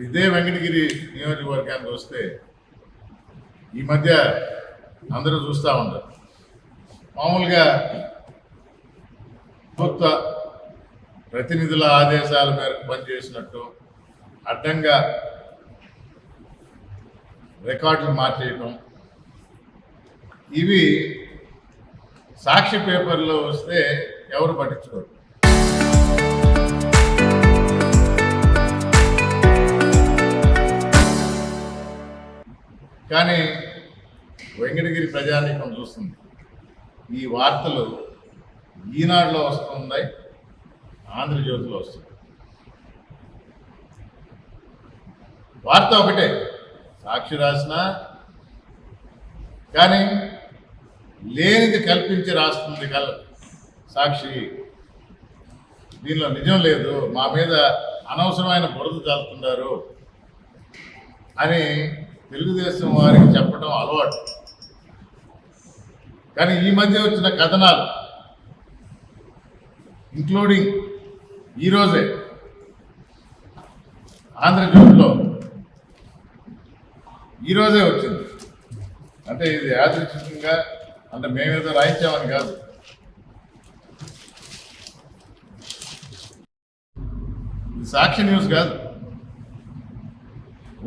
ఇదే వెంకటగిరి నియోజకవర్గానికి వస్తే ఈ మధ్య అందరూ చూస్తూ ఉంటారు. మామూలుగా ప్రభుత్వ ప్రతినిధుల ఆదేశాల మేరకు పనిచేసినట్టు అడ్డంగా రికార్డులు మార్చేయటం, ఇవి సాక్షి పేపర్లో వస్తే ఎవరు పట్టించుకోరు. కానీ వెంకటగిరి ప్రజానీకం చూస్తుంది. ఈ వార్తలు ఈనాడులో వస్తున్నాయి, ఆంధ్రజ్యోతిలో వస్తుంది. వార్త ఒకటే, సాక్షి రాసినా కానీ లేనిది కల్పించి రాస్తుంది సాక్షి. దీనిలో నిజం లేదు, మా మీద అనవసరమైన బురద చల్లుతున్నారు అని తెలుగుదేశం వారికి చెప్పడం అలవాటు. కానీ ఈ మధ్య వచ్చిన కథనాలు, ఇంక్లూడింగ్ ఈరోజే ఆంధ్రజ్యోతిలో ఈరోజే వచ్చింది. అంటే ఇది యాదృచ్ఛికంగా, అంటే మేమేదో రాయించామని కాదు. ఇది సాక్షి న్యూస్ కాదు,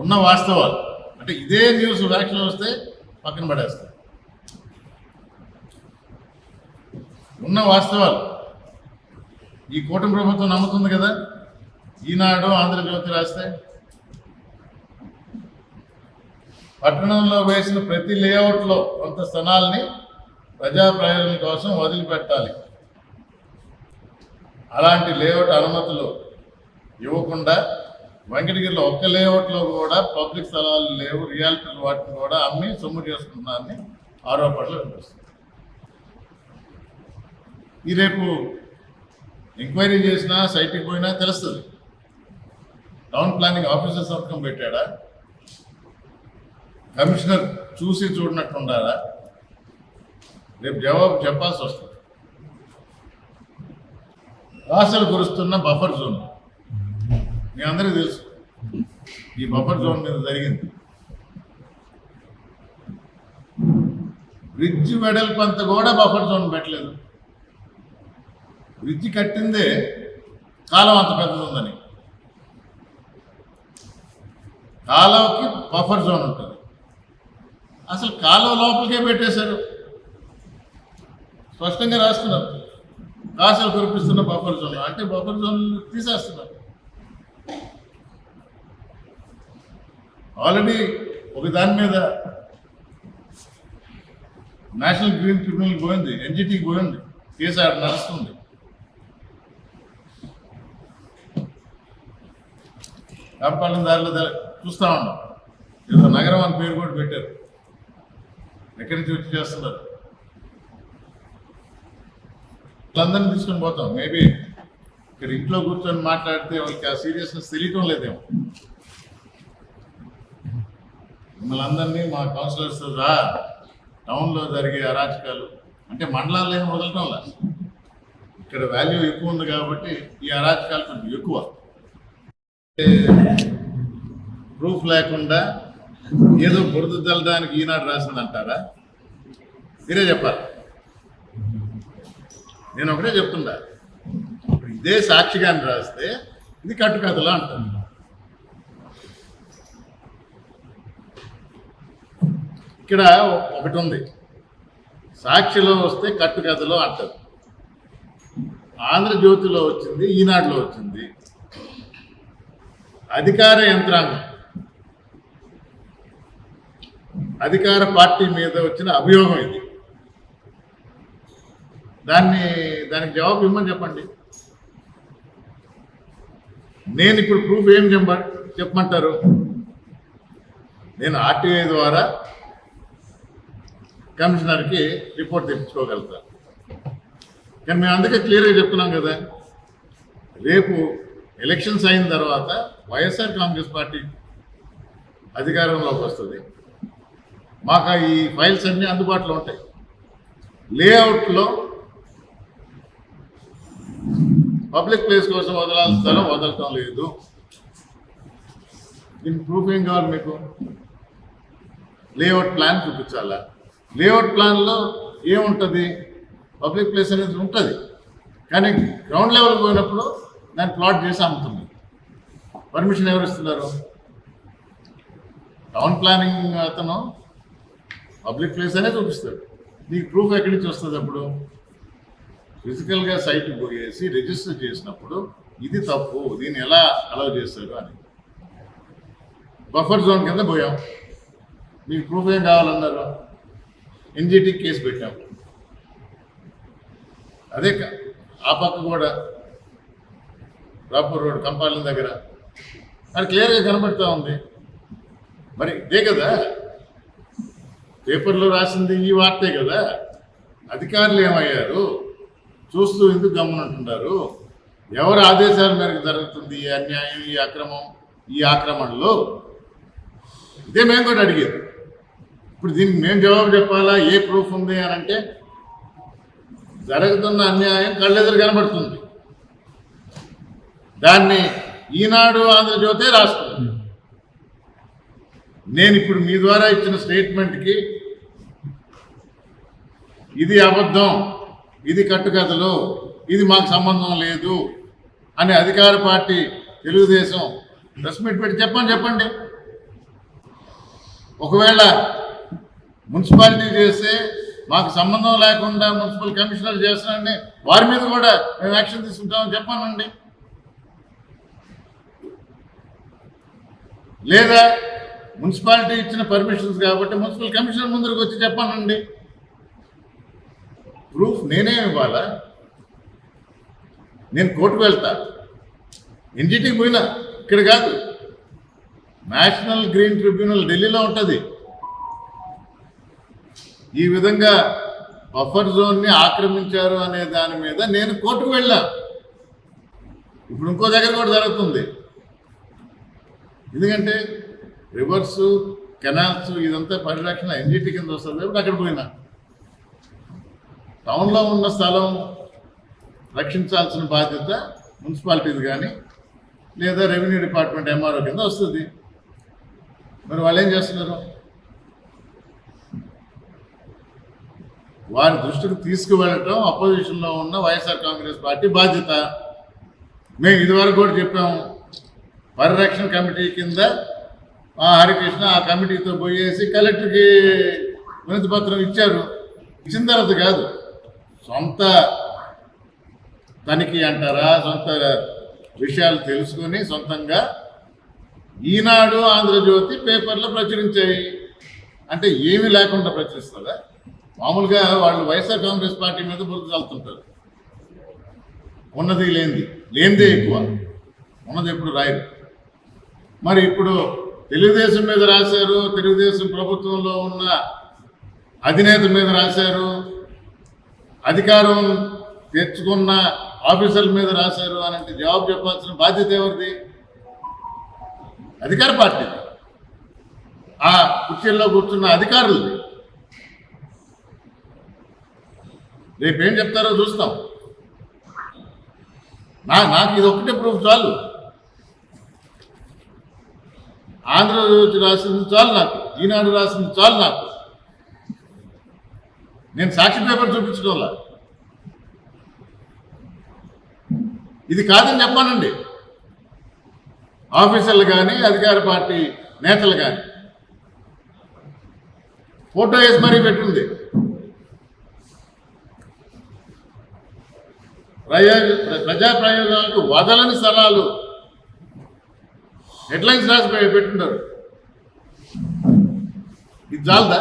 ఉన్న వాస్తవాలు. అంటే ఇదే న్యూస్ వ్యాఖ్యలు వస్తే పక్కన పడేస్తారు. ఉన్న వాస్తవాలు ఈ కూటమి ప్రభుత్వం నమ్ముతుంది కదా. ఈనాడు, ఆంధ్రజ్యోతి రాస్తే పట్టణంలో వేసిన ప్రతి లేఅవుట్లో కొంత స్థలాల్ని ప్రజా ప్రయోజనం కోసం వదిలిపెట్టాలి. అలాంటి లేఅవుట్ అనుమతులు ఇవ్వకుండా వెంకటగిరిలో ఒక్క లేఅవుట్లో కూడా పబ్లిక్ స్థలాలు లేవు, రియాలిటీ వాటిని కూడా అమ్మి సొమ్ము చేసుకుంటున్నారని ఆరోపణలు వినిపిస్తుంది. ఈ రేపు ఎంక్వైరీ చేసినా, సైట్కి పోయినా తెలుస్తుంది. టౌన్ ప్లానింగ్ ఆఫీసర్ సంతకం పెట్టాడా, కమిషనర్ చూసి చూడనట్టుండారా, రేపు జవాబు చెప్పాల్సి వస్తుంది. రాసలు కురుస్తున్న బఫర్ జోన్ మీ అందరికీ తెలుసు. ఈ బఫర్ జోన్ మీద జరిగింది. బ్రిడ్జి వెడల్పంత కూడా బఫర్ జోన్ పెట్టలేదు. బ్రిడ్జి కట్టిందే కాలం అంత పెద్దది ఉందని. కాలువకి బఫర్ జోన్ ఉంటుంది, అసలు కాలువ లోపలికే పెట్టేశారు. స్పష్టంగా రాస్తున్నారు, కాసులు కురిపిస్తున్న బఫర్ జోన్ అంటే బఫర్ జోన్ తీసేస్తున్నారు. ఆల్రెడీ ఒక దాని మీద నేషనల్ గ్రీన్ ట్రిబ్యునల్ పోయింది, ఎన్జిటికి పోయింది, కేసు ఆడ నడుస్తుంది. కాపాడిన దారిలో చూస్తూ ఉన్నాం. ఏదో నగరం అని పేరు కూడా పెట్టారు. ఎక్కడి నుంచి వచ్చి చేస్తున్నారు. వాళ్ళందరినీ తీసుకొని పోతాం. మేబీ ఇక్కడ ఇంట్లో కూర్చొని మాట్లాడితే వాళ్ళకి ఆ సీరియస్నెస్ తెలియటం లేదేమో. మిమ్మల్ని అందరినీ మా కౌన్సిలర్స్ రా, టౌన్లో జరిగే అరాచకాలు అంటే మండలాల్లో ఏమి వదలటం లేదు. ఇక్కడ వాల్యూ ఎక్కువ ఉంది కాబట్టి ఈ అరాచకాలు కొంచెం ఎక్కువ. ప్రూఫ్ లేకుండా ఏదో బురద చల్లడానికి ఈనాడు రాసిందంటారా? మీరే చెప్పాలి. నేను ఒకటే చెప్తుండా, ఇప్పుడు ఇదే సాక్షిగాని రాస్తే ఇది కట్టుకథలో అంటారు. ఇక్కడ ఒకటి ఉంది, సాక్షిలో వస్తే కట్టుకథలో అంటారు, ఆంధ్రజ్యోతిలో వచ్చింది, ఈనాడులో వచ్చింది. అధికార యంత్రాంగం, అధికార పార్టీ మీద వచ్చిన అభియోగం ఇది. దానికి జవాబు ఇమ్మని చెప్పండి. నేను ఇప్పుడు ప్రూఫ్ ఏం చెప్పమంటారు? నేను ఆర్టీఐ ద్వారా కమిషనర్కి రిపోర్ట్ తెప్పించుకోగలుగుతాను. కానీ మేము అందుకే క్లియర్గా చెప్తున్నాం కదా, రేపు ఎలక్షన్స్ అయిన తర్వాత వైఎస్ఆర్ కాంగ్రెస్ పార్టీ అధికారంలోకి వస్తుంది. మాకు ఈ ఫైల్స్ అన్నీ అందుబాటులో ఉంటాయి. లేఅవుట్లో పబ్లిక్ ప్లేస్ కోసం వదలాల్సిన స్థలం వదలటం లేదు. దీనికి ప్రూఫ్ ఏం కావాలి మీకు? లేఅవుట్ ప్లాన్ చూపించాలా? లేఅవుట్ ప్లాన్లో ఏముంటుంది? పబ్లిక్ ప్లేస్ అనేది ఉంటుంది, కానీ గ్రౌండ్ లెవెల్ పోయినప్పుడు దాన్ని ప్లాట్ చేసి అమ్ముతుంది. పర్మిషన్ ఎవరు ఇస్తున్నారు? టౌన్ ప్లానింగ్ అతను పబ్లిక్ ప్లేస్ అనే చూపిస్తాడు. నీకు ప్రూఫ్ ఎక్కడి నుంచి వస్తుంది? అప్పుడు ఫిజికల్గా సైట్ పోయేసి రిజిస్టర్ చేసినప్పుడు ఇది తప్పు, దీన్ని ఎలా అలౌ చేస్తారు అని. బఫర్ జోన్ కింద పోయాం, మీకు ప్రూఫ్ ఏం కావాలన్నారు? ఎన్జిటి కేసు పెట్టాం. అదే ఆ పక్క కూడా రాపూర్ రోడ్ కంపాలెం దగ్గర అది క్లియర్గా కనబడుతూ ఉంది. మరి ఇదే కదా పేపర్లో రాసింది, ఈ వార్తే కదా. అధికారులు ఏమయ్యారు? చూస్తూ ఎందుకు గమనంటున్నారు? ఎవరు ఆదేశాల మేరకు జరుగుతుంది ఈ అన్యాయం, ఈ అక్రమం, ఈ ఆక్రమణలో? ఇదే మేము కూడా అడిగేది. ఇప్పుడు దీనికి మేము జవాబు చెప్పాలా? ఏ ప్రూఫ్ ఉంది అని అంటే జరుగుతున్న అన్యాయం కళ్ళెదురు కనబడుతుంది. దాన్ని ఈనాడు, ఆంధ్రజ్యోతే రాస్తుంది. నేను ఇప్పుడు మీ ద్వారా ఇచ్చిన స్టేట్మెంట్కి ఇది అబద్ధం, ఇది కట్టుకథలు, ఇది మాకు సంబంధం లేదు అని అధికార పార్టీ తెలుగుదేశం ప్రెస్ మీట్ పెట్టి చెప్పండి. ఒకవేళ మున్సిపాలిటీ చేస్తే మాకు సంబంధం లేకుండా మున్సిపల్ కమిషనర్ చేస్తానని వారి మీద కూడా మేము యాక్షన్ తీసుకుంటామని చెప్పానండి. లేదా మున్సిపాలిటీ ఇచ్చిన పర్మిషన్స్ కాబట్టి మున్సిపల్ కమిషనర్ ముందరకు వచ్చి చెప్పానండి. ప్రూఫ్ నేనే ఇవ్వాలా? నేను కోర్టుకు వెళ్తా, ఎన్జిటికి పోయినా, ఇక్కడ కాదు. నేషనల్ గ్రీన్ ట్రిబ్యునల్ ఢిల్లీలో ఉంటుంది. ఈ విధంగా బఫర్ జోన్ని ఆక్రమించారు అనే దాని మీద నేను కోర్టుకు వెళ్ళా. ఇప్పుడు ఇంకో దగ్గర కూడా జరుగుతుంది. ఎందుకంటే రివర్సు, కెనాల్స్ ఇదంతా పరిరక్షణ ఎన్జిటి కింద వస్తుంది. ఇప్పుడు అక్కడ పోయినా టౌన్లో ఉన్న స్థలం రక్షించాల్సిన బాధ్యత మున్సిపాలిటీది కానీ లేదా రెవెన్యూ డిపార్ట్మెంట్ ఎంఆర్ఓ కింద వస్తుంది. మరి వాళ్ళు ఏం చేస్తున్నారు? వారి దృష్టికి తీసుకువెళ్ళటం అపోజిషన్లో ఉన్న వైఎస్ఆర్ కాంగ్రెస్ పార్టీ బాధ్యత. మేము ఇదివరకు కూడా చెప్పాము, పరిరక్షణ కమిటీ కింద హరికృష్ణ ఆ కమిటీతో పోయేసి కలెక్టర్కి వినతి పత్రం ఇచ్చారు. ఇచ్చిన తర్వాత కాదు, సొంత తనిఖీ అంటారా, సొంత విషయాలు తెలుసుకొని సొంతంగా ఈనాడు, ఆంధ్రజ్యోతి పేపర్లో ప్రచురించాయి. అంటే ఏమీ లేకుండా ప్రచురిస్తుందా? మామూలుగా వాళ్ళు వైఎస్ఆర్ కాంగ్రెస్ పార్టీ మీద బురద చల్లుతుంటారు. ఉన్నది లేనిదే ఎక్కువ, ఉన్నది ఎప్పుడు రాయరు. మరి ఇప్పుడు తెలుగుదేశం మీద రాశారు, తెలుగుదేశం ప్రభుత్వంలో ఉన్న అధినేత మీద రాశారు, అధికారం తెచ్చుకున్న ఆఫీసర్ల మీద రాశారు అని అంటే జవాబు చెప్పాల్సిన బాధ్యత ఎవరిది? అధికార పార్టీది, ఆ కుర్చీల్లో కూర్చున్న అధికారులది. రేపేం చెప్తారో చూస్తాం. నాకు ఇది ఒక్కటే ప్రూఫ్ చాలు. ఆంధ్రజ్యోతి రాసింది చాలు నాకు, ఈనాడు రాసింది చాలు నాకు. నేను సాక్షి పేపర్ చూపించడంలా ఇది కాదని చెప్పానండి. ఆఫీసర్లు కానీ అధికార పార్టీ నేతలు కానీ ఫోటో వేసి మరీ పెట్టింది. ప్రజా ప్రయోజనాలకు వదలని స్థలాలు హెడ్లైన్స్ రాసి పెట్టున్నారు. ఇది చాలదా?